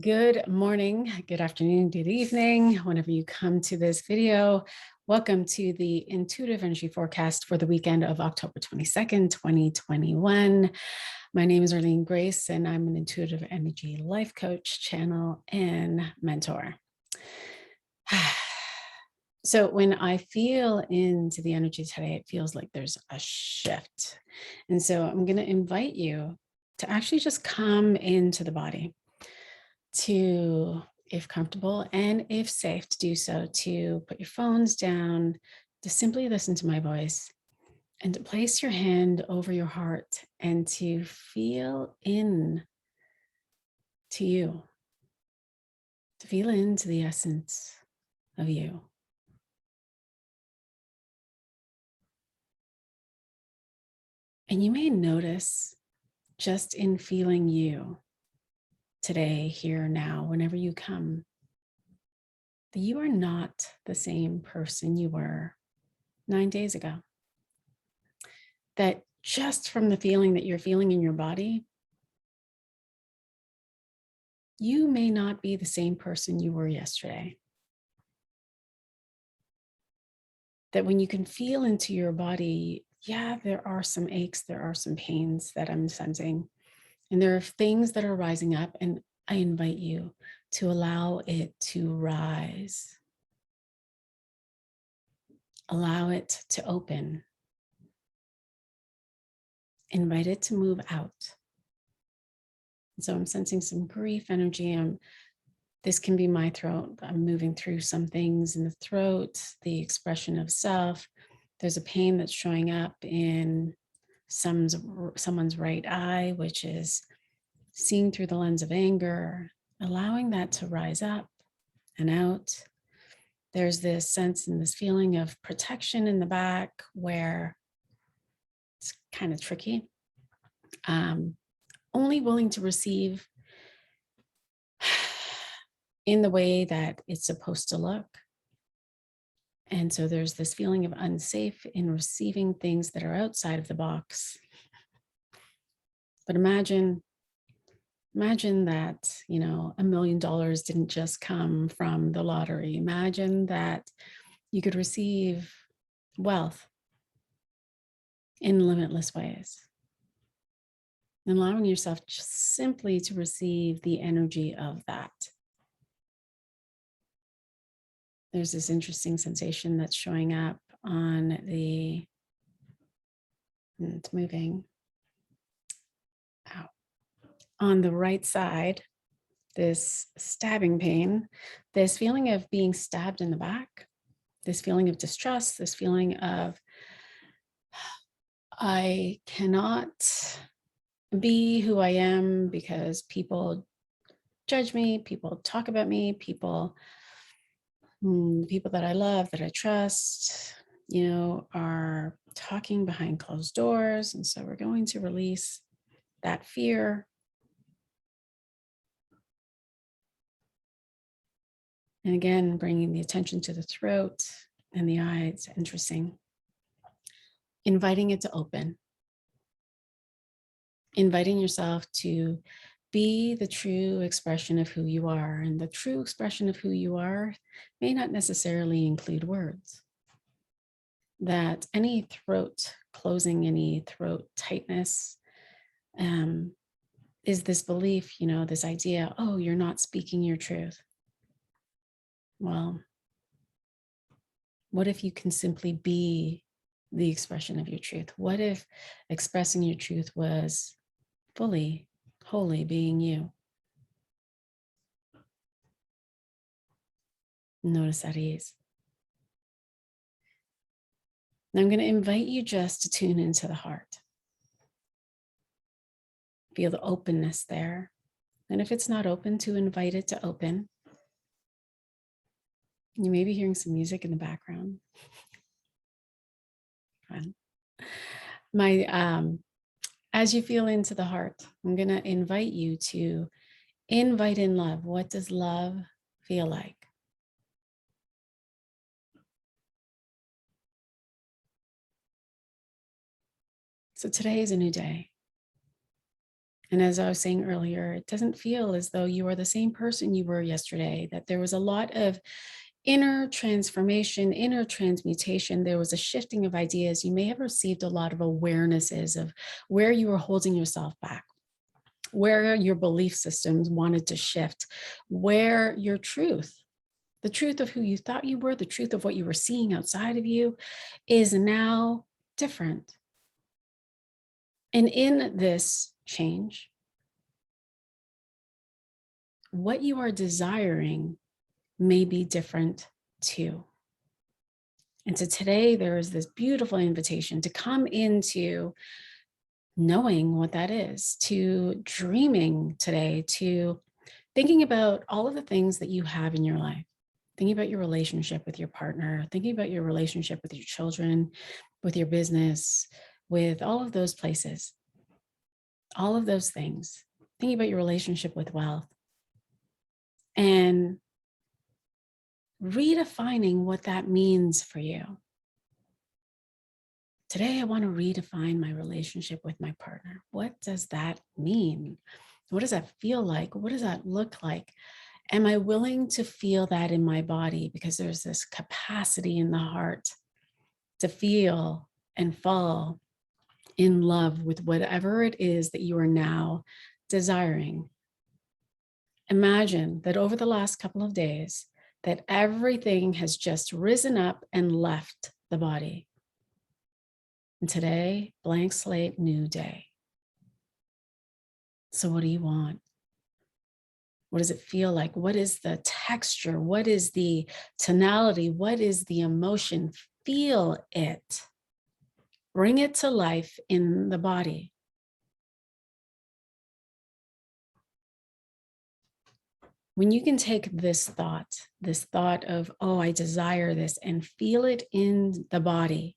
Good morning, good afternoon, good evening, whenever you come to this video. Welcome to the Intuitive Energy Forecast for the weekend of October 22nd, 2021. My name is Arlene Grace, and I'm an intuitive energy life coach, channel, and mentor. So when I feel into the energy today, it feels like there's a shift. And so I'm going to invite you to actually just come into the body, to, if comfortable and if safe to do so, to put your phones down, to simply listen to my voice, and to place your hand over your heart and to feel in to you, to feel into the essence of you. And you may notice, just in feeling you today, here, now, whenever you come, that you are not the same person you were 9 days ago. That just from the feeling that you're feeling in your body, you may not be the same person you were yesterday. That when you can feel into your body, yeah, there are some aches, there are some pains that I'm sensing, and there are things that are rising up, and I invite you to allow it to rise. Allow it to open. Invite it to move out. So I'm sensing some grief energy. This can be my throat. I'm moving through some things in the throat, the expression of self. There's a pain that's showing up in someone's right eye, which is seeing through the lens of anger, allowing that to rise up and out. There's this sense and this feeling of protection in the back where it's kind of tricky. Only willing to receive in the way that it's supposed to look. And so there's this feeling of unsafe in receiving things that are outside of the box. But imagine that, $1 million didn't just come from the lottery. Imagine that you could receive wealth in limitless ways. And allowing yourself just simply to receive the energy of that. There's this interesting sensation that's showing up on it's moving out. On the right side, this stabbing pain, this feeling of being stabbed in the back, this feeling of distrust, this feeling of, I cannot be who I am because people judge me, people talk about me, people that I love, that I trust, are talking behind closed doors. And so we're going to release that fear. And again, bringing the attention to the throat and the eye. It's interesting. Inviting it to open. Inviting yourself to be the true expression of who you are. And the true expression of who you are may not necessarily include words. That any throat closing, any throat tightness, is this belief, this idea, oh, you're not speaking your truth. Well, what if you can simply be the expression of your truth? What if expressing your truth was fully, wholly being you? Notice at ease. Now I'm going to invite you just to tune into the heart. Feel the openness there. And if it's not open, to invite it to open. You may be hearing some music in the background. Fun. As you feel into the heart, I'm going to invite you to invite in love. What does love feel like? So today is a new day. And as I was saying earlier, it doesn't feel as though you are the same person you were yesterday, that there was a lot of inner transformation, inner transmutation. There was a shifting of ideas. You may have received a lot of awarenesses of where you were holding yourself back, where your belief systems wanted to shift, where your truth, the truth of who you thought you were, the truth of what you were seeing outside of you, is now different. And in this change, what you are desiring may be different too. And so today, there is this beautiful invitation to come into knowing what that is, to dreaming today, to thinking about all of the things that you have in your life, thinking about your relationship with your partner, thinking about your relationship with your children, with your business, with all of those places, all of those things, thinking about your relationship with wealth, and redefining what that means for you. Today, I want to redefine my relationship with my partner. What does that mean? What does that feel like? What does that look like? Am I willing to feel that in my body? Because there's this capacity in the heart to feel and fall in love with whatever it is that you are now desiring. Imagine that over the last couple of days, that everything has just risen up and left the body. And today, blank slate, new day. So what do you want? What does it feel like? What is the texture? What is the tonality? What is the emotion? Feel it. Bring it to life in the body. When you can take this thought of, oh, I desire this, and feel it in the body,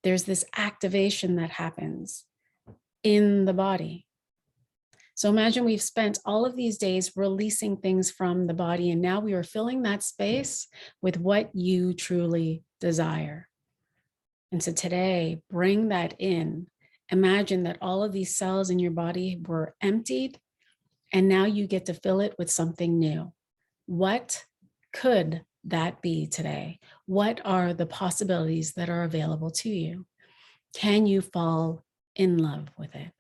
there's this activation that happens in the body. So imagine we've spent all of these days releasing things from the body, and now we are filling that space with what you truly desire. And so today, bring that in. Imagine that all of these cells in your body were emptied, and now you get to fill it with something new. What could that be today? What are the possibilities that are available to you? Can you fall in love with it?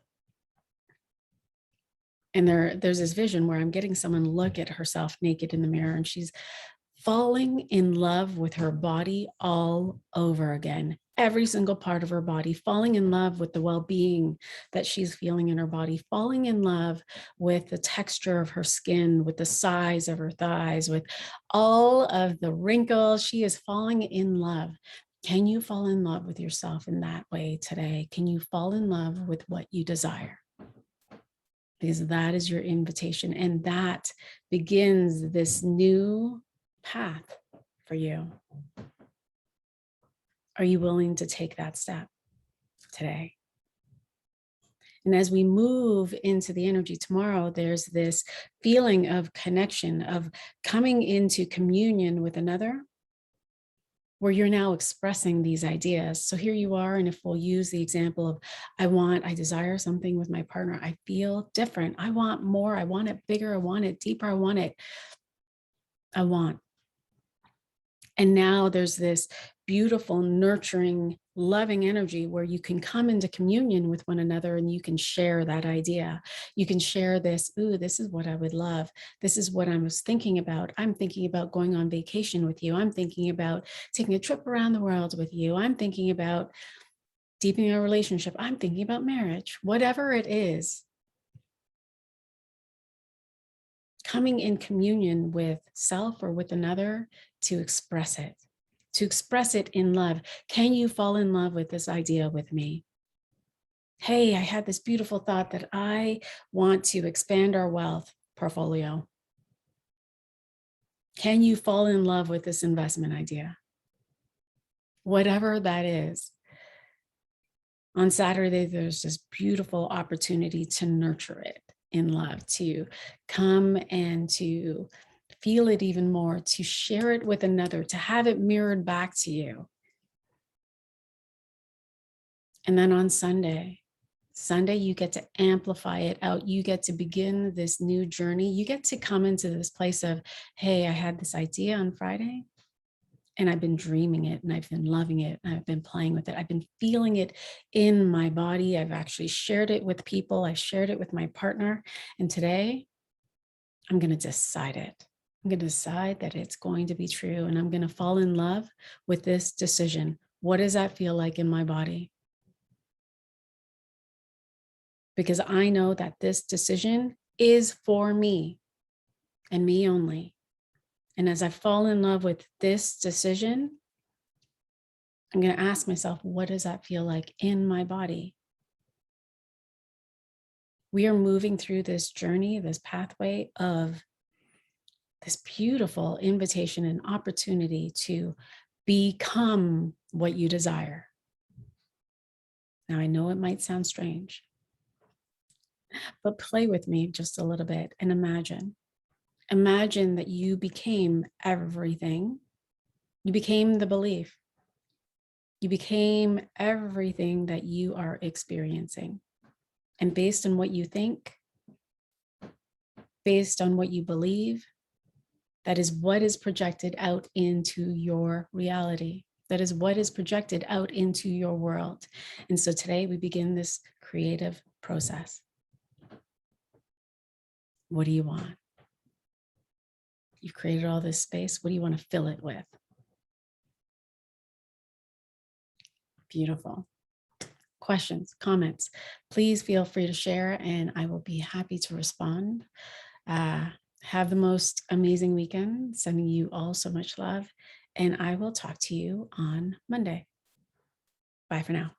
And there's this vision where I'm getting someone look at herself naked in the mirror, and she's falling in love with her body all over again. Every single part of her body, falling in love with the well-being that she's feeling in her body, falling in love with the texture of her skin, with the size of her thighs, with all of the wrinkles. She is falling in love. Can you fall in love with yourself in that way today? Can you fall in love with what you desire? Because that is your invitation, and that begins this new path for you. Are you willing to take that step today? And as we move into the energy tomorrow, there's this feeling of connection, of coming into communion with another, where you're now expressing these ideas. So here you are, and if we'll use the example of, I desire something with my partner, I feel different, I want more, I want it bigger, I want it deeper, I want. And now there's this beautiful, nurturing, loving energy where you can come into communion with one another, and you can share that idea. You can share this, ooh, this is what I would love. This is what I was thinking about. I'm thinking about going on vacation with you. I'm thinking about taking a trip around the world with you. I'm thinking about deepening a relationship. I'm thinking about marriage. Whatever it is, coming in communion with self or with another to express it in love. Can you fall in love with this idea with me? Hey, I had this beautiful thought that I want to expand our wealth portfolio. Can you fall in love with this investment idea? Whatever that is. On Saturday, there's this beautiful opportunity to nurture it in love, to come and to feel it even more, to share it with another, to have it mirrored back to you. And then on Sunday, Sunday, you get to amplify it out. You get to begin this new journey. You get to come into this place of, hey, I had this idea on Friday and I've been dreaming it and I've been loving it and I've been playing with it. I've been feeling it in my body. I've actually shared it with people. I shared it with my partner. And today I'm going to decide it. I'm going to decide that it's going to be true. And I'm going to fall in love with this decision. What does that feel like in my body? Because I know that this decision is for me and me only. And as I fall in love with this decision, I'm going to ask myself, what does that feel like in my body? We are moving through this journey, this pathway of this beautiful invitation and opportunity to become what you desire. Now, I know it might sound strange, but play with me just a little bit and imagine. Imagine that you became everything. You became the belief. You became everything that you are experiencing. And based on what you think, based on what you believe, that is what is projected out into your reality. That is what is projected out into your world. And so today we begin this creative process. What do you want? You've created all this space. What do you want to fill it with? Beautiful. Questions, comments, please feel free to share and I will be happy to respond. Have the most amazing weekend. Sending you all so much love. And I will talk to you on Monday. Bye for now.